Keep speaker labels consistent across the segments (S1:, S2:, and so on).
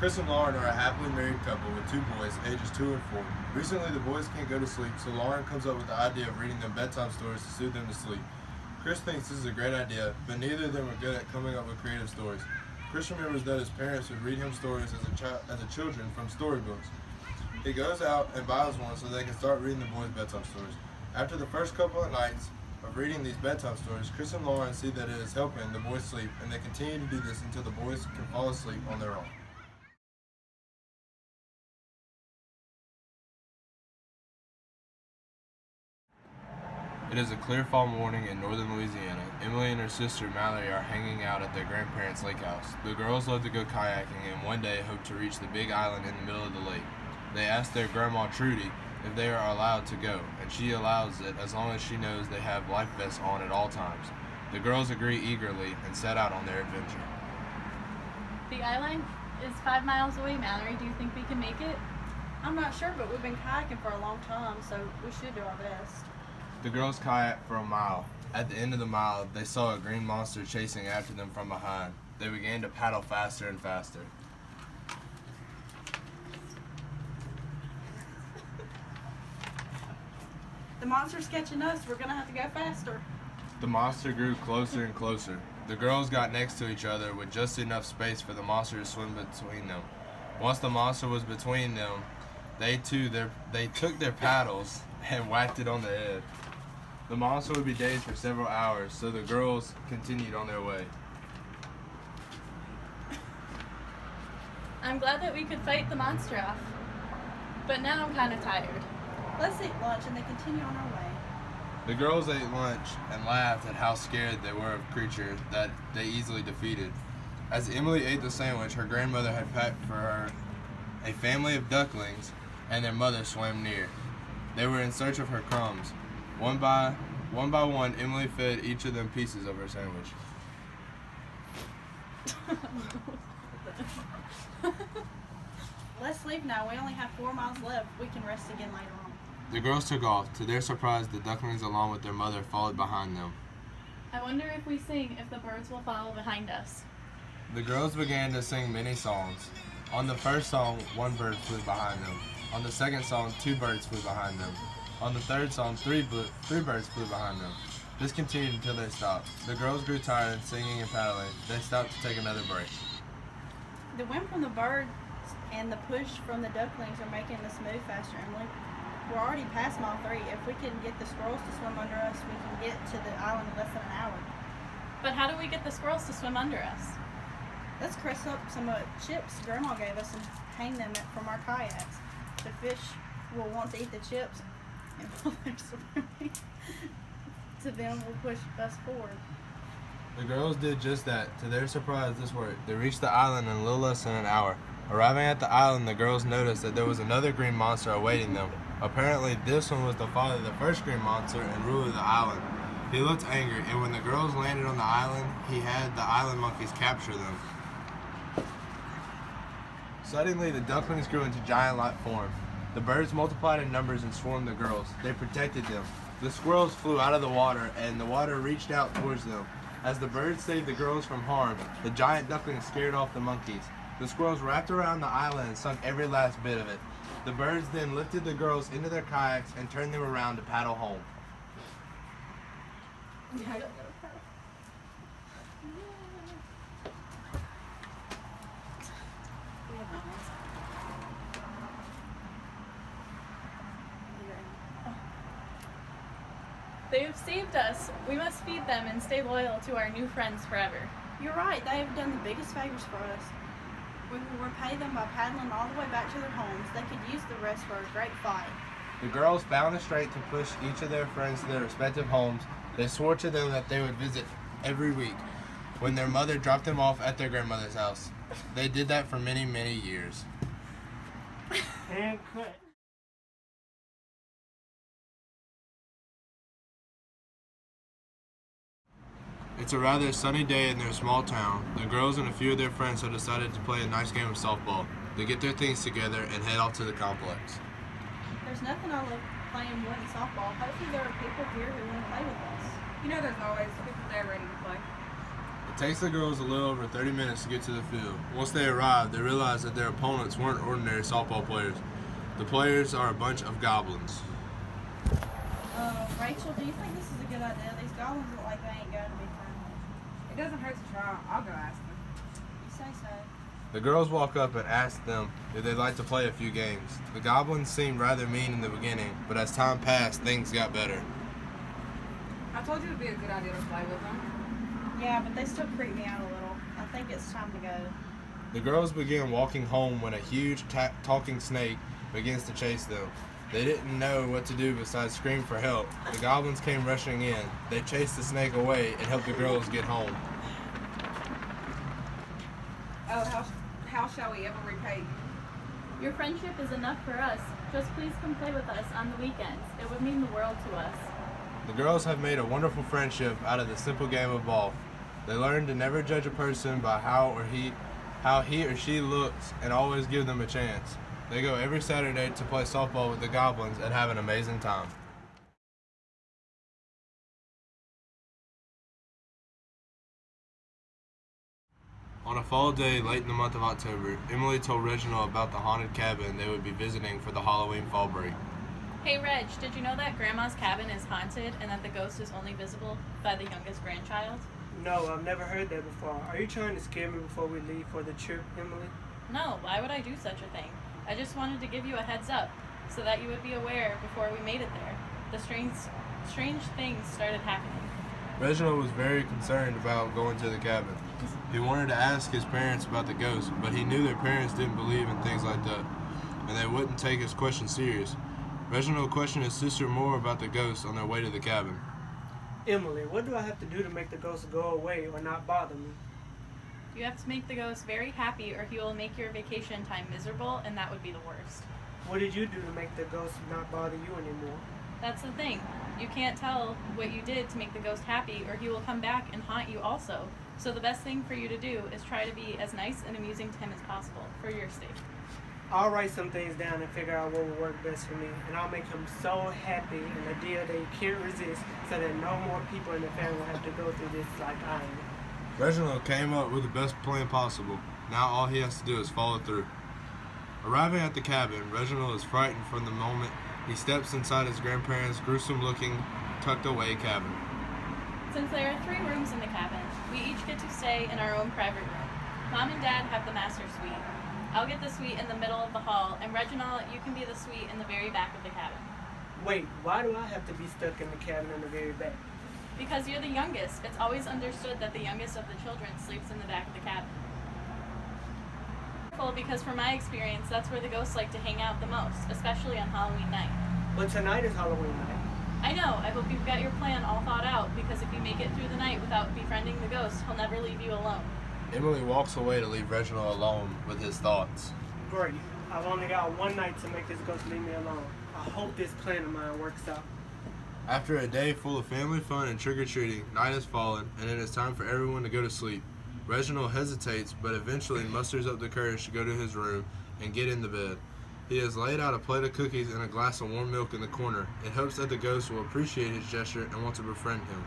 S1: Chris and Lauren are a happily married couple with two boys, ages 2 and 4. Recently, the boys can't go to sleep, so Lauren comes up with the idea of reading them bedtime stories to soothe them to sleep. Chris thinks this is a great idea, but neither of them are good at coming up with creative stories. Chris remembers that his parents would read him stories as a children from storybooks. He goes out and buys one so they can start reading the boys bedtime stories. After the first couple of nights of reading these bedtime stories, Chris and Lauren see that it is helping the boys sleep, and they continue to do this until the boys can fall asleep on their own. It is a clear fall morning in northern Louisiana. Emily and her sister Mallory are hanging out at their grandparents' lake house. The girls love to go kayaking and one day hope to reach the big island in the middle of the lake. They ask their grandma Trudy if they are allowed to go, and she allows it as long as she knows they have life vests on at all times. The girls agree eagerly and set out on their adventure.
S2: The island is 5 miles away, Mallory. Do you think we can make it?
S3: I'm not sure, but we've been kayaking for a long time, so we should do our best.
S1: The girls kayaked for a mile. At the end of the mile, they saw a green monster chasing after them from behind. They began to paddle faster and faster.
S3: The monster's catching us. We're gonna have to go faster.
S1: The monster grew closer and closer. The girls got next to each other with just enough space for the monster to swim between them. Once the monster was between them, they took their paddles and whacked it on the head. The monster would be dazed for several hours, so the girls continued on their way.
S2: I'm glad that we could fight the monster off, but now I'm kind of tired.
S3: Let's eat lunch and then continue on our way.
S1: The girls ate lunch and laughed at how scared they were of creatures that they easily defeated. As Emily ate the sandwich her grandmother had packed for her, a family of ducklings and their mother swam near. They were in search of her crumbs. One by one, Emily fed each of them pieces of her sandwich.
S3: Let's leave now. We only have 4 miles left. We can rest again later on.
S1: The girls took off. To their surprise, the ducklings along with their mother followed behind them.
S2: I wonder if we sing if the birds will follow behind us.
S1: The girls began to sing many songs. On the first song, one bird flew behind them. On the second song, 2 birds flew behind them. On the third song, 3 birds flew behind them. This continued until they stopped. The girls grew tired singing and paddling. They stopped to take another break.
S3: The wind from the birds and the push from the ducklings are making us move faster, Emily. We're already past mile 3. If we can get the squirrels to swim under us, we can get to the island in less than an hour.
S2: But how do we get the squirrels to swim under us?
S3: Let's crush up some chips Grandma gave us and hang them from our kayaks. The fish will want to eat the chips, and while they're swimming to them will push us forward.
S1: The girls did just that. To their surprise, this worked. They reached the island in a little less than an hour. Arriving at the island, the girls noticed that there was another green monster awaiting them. Apparently, this one was the father of the first green monster and ruler of the island. He looked angry, and when the girls landed on the island, he had the island monkeys capture them. Suddenly, the ducklings grew into giant-like form. The birds multiplied in numbers and swarmed the girls. They protected them. The squirrels flew out of the water, and the water reached out towards them. As the birds saved the girls from harm, the giant ducklings scared off the monkeys. The squirrels wrapped around the island and sunk every last bit of it. The birds then lifted the girls into their kayaks and turned them around to paddle home.
S2: They have saved us. We must feed them and stay loyal to our new friends forever.
S3: You're right. They have done the biggest favors for us. We will repay them by paddling all the way back to their homes. They could use the rest for a great fight.
S1: The girls found the strength to push each of their friends to their respective homes. They swore to them that they would visit every week when their mother dropped them off at their grandmother's house. They did that for many, many years.
S4: And quit.
S1: It's a rather sunny day in their small town. The girls and a few of their friends have decided to play a nice game of softball. They get their things together and head off to the complex.
S3: There's nothing I love playing more than softball. Hopefully there are people here who want to play with us.
S5: You know there's always people there ready to play.
S1: The It takes the girls a little over 30 minutes to get to the field. Once they arrive, they realize that their opponents weren't ordinary softball players. The players are a bunch of goblins.
S3: Rachel, do you think this is a good idea? These goblins look like they ain't going to be friendly.
S5: It doesn't hurt to try. I'll go ask them.
S3: You say so.
S1: The girls walk up and ask them if they'd like to play a few games. The goblins seemed rather mean in the beginning, but as time passed, things got better.
S5: I told you it would be a good idea to play with them.
S3: Yeah, but they still creep me out a little. I think it's time to go.
S1: The girls begin walking home when a huge talking snake begins to chase them. They didn't know what to do besides scream for help. The goblins came rushing in. They chased the snake away and helped the girls get home.
S5: Oh, how shall we ever repay you?
S2: Your friendship is enough for us. Just please come play with us on the weekends. It would mean the world to us.
S1: The girls have made a wonderful friendship out of the simple game of ball. They learn to never judge a person by how he or she looks and always give them a chance. They go every Saturday to play softball with the goblins and have an amazing time. On a fall day late in the month of October, Emily told Reginald about the haunted cabin they would be visiting for the Halloween fall break.
S2: Hey Reg, did you know that Grandma's cabin is haunted and that the ghost is only visible by the youngest grandchild?
S4: No, I've never heard that before. Are you trying to scare me before we leave for the trip, Emily?
S2: No, why would I do such a thing? I just wanted to give you a heads up so that you would be aware before we made it there. The strange things started happening.
S1: Reginald was very concerned about going to the cabin. He wanted to ask his parents about the ghost, but he knew their parents didn't believe in things like that, and they wouldn't take his question serious. Reginald questioned his sister more about the ghost on their way to the cabin.
S4: Emily, what do I have to do to make the ghost go away or not bother me?
S2: You have to make the ghost very happy or he will make your vacation time miserable, and that would be the worst.
S4: What did you do to make the ghost not bother you anymore?
S2: That's the thing. You can't tell what you did to make the ghost happy or he will come back and haunt you also. So the best thing for you to do is try to be as nice and amusing to him as possible, for your sake.
S4: I'll write some things down and figure out what will work best for me, and I'll make him so happy and a deal that he can't resist so that no more people in the family will have to go through this like I am.
S1: Reginald came up with the best plan possible. Now all he has to do is follow through. Arriving at the cabin, Reginald is frightened from the moment he steps inside his grandparents' gruesome-looking, tucked-away cabin.
S2: Since there are 3 rooms in the cabin, we each get to stay in our own private room. Mom and Dad have the master suite. I'll get the suite in the middle of the hall, and Reginald, you can be the suite in the very back of the cabin.
S4: Wait, why do I have to be stuck in the cabin in the very back?
S2: Because you're the youngest, it's always understood that the youngest of the children sleeps in the back of the cabin. Because from my experience, that's where the ghosts like to hang out the most, especially on Halloween night.
S4: But tonight is Halloween night.
S2: I know, I hope you've got your plan all thought out, because if you make it through the night without befriending the ghost, he'll never leave you alone.
S1: Emily walks away to leave Reginald alone with his thoughts.
S4: Great. I've only got one night to make this ghost leave me alone. I hope this plan of mine works out.
S1: After a day full of family fun and trick-or-treating, night has fallen, and it is time for everyone to go to sleep. Reginald hesitates, but eventually musters up the courage to go to his room and get in the bed. He has laid out a plate of cookies and a glass of warm milk in the corner in hopes that the ghost will appreciate his gesture and want to befriend him.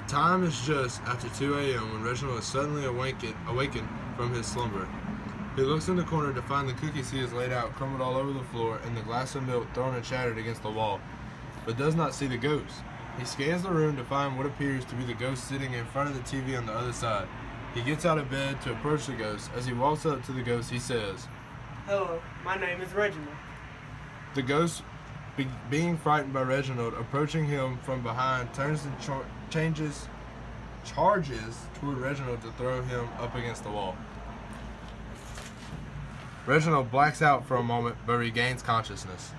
S1: The time is just after 2 a.m. when Reginald is suddenly awakened from his slumber. He looks in the corner to find the cookies he has laid out crumbled all over the floor and the glass of milk thrown and shattered against the wall, but does not see the ghost. He scans the room to find what appears to be the ghost sitting in front of the TV on the other side. He gets out of bed to approach the ghost. As he walks up to the ghost, he says,
S4: Hello, my name is Reginald.
S1: The ghost, being frightened by Reginald approaching him from behind, turns and charges toward Reginald to throw him up against the wall. Reginald blacks out for a moment but regains consciousness.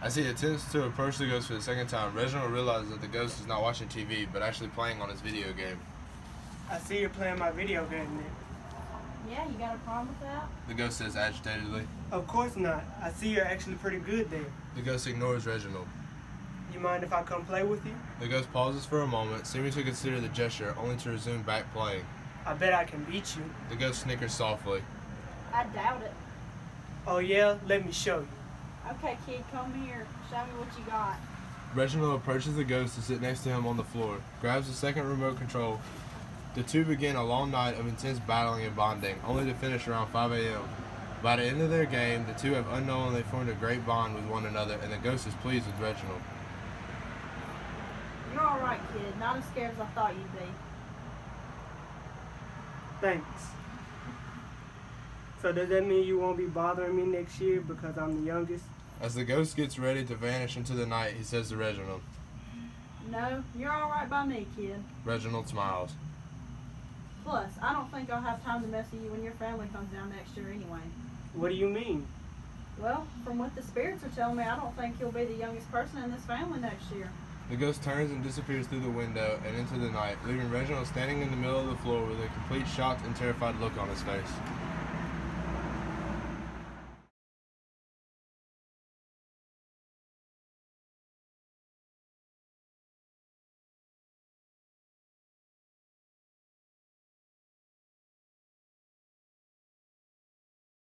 S1: As he attempts to approach the ghost for the second time, Reginald realizes that the ghost is not watching TV but actually playing on his video game.
S4: I see you're playing my video game now.
S3: Yeah, you got a problem with that?
S1: The ghost says agitatedly.
S4: Of course not. I see you're actually pretty good there.
S1: The ghost ignores Reginald.
S4: You mind if I come play with you?
S1: The ghost pauses for a moment, seeming to consider the gesture, only to resume back playing.
S4: I bet I can beat you.
S1: The ghost snickers softly.
S3: I doubt it.
S4: Oh yeah? Let me show you.
S3: Okay, kid, come here. Show me what you got.
S1: Reginald approaches the ghost to sit next to him on the floor, grabs the second remote control, The two begin a long night of intense battling and bonding, only to finish around 5 a.m. By the end of their game, the two have unknowingly formed a great bond with one another, and the ghost is pleased with Reginald.
S3: You're alright, kid. Not as scared as I thought you'd be.
S4: Thanks. So does that mean you won't be bothering me next year because I'm the youngest?
S1: As the ghost gets ready to vanish into the night, he says to Reginald.
S3: No, you're alright by me, kid.
S1: Reginald smiles.
S3: Plus, I don't think I'll have time to mess with you when your family comes down next year anyway.
S4: What do you mean?
S3: Well, from what the spirits are telling me, I don't think you'll be the youngest person in this family next year.
S1: The ghost turns and disappears through the window and into the night, leaving Reginald standing in the middle of the floor with a complete shocked and terrified look on his face.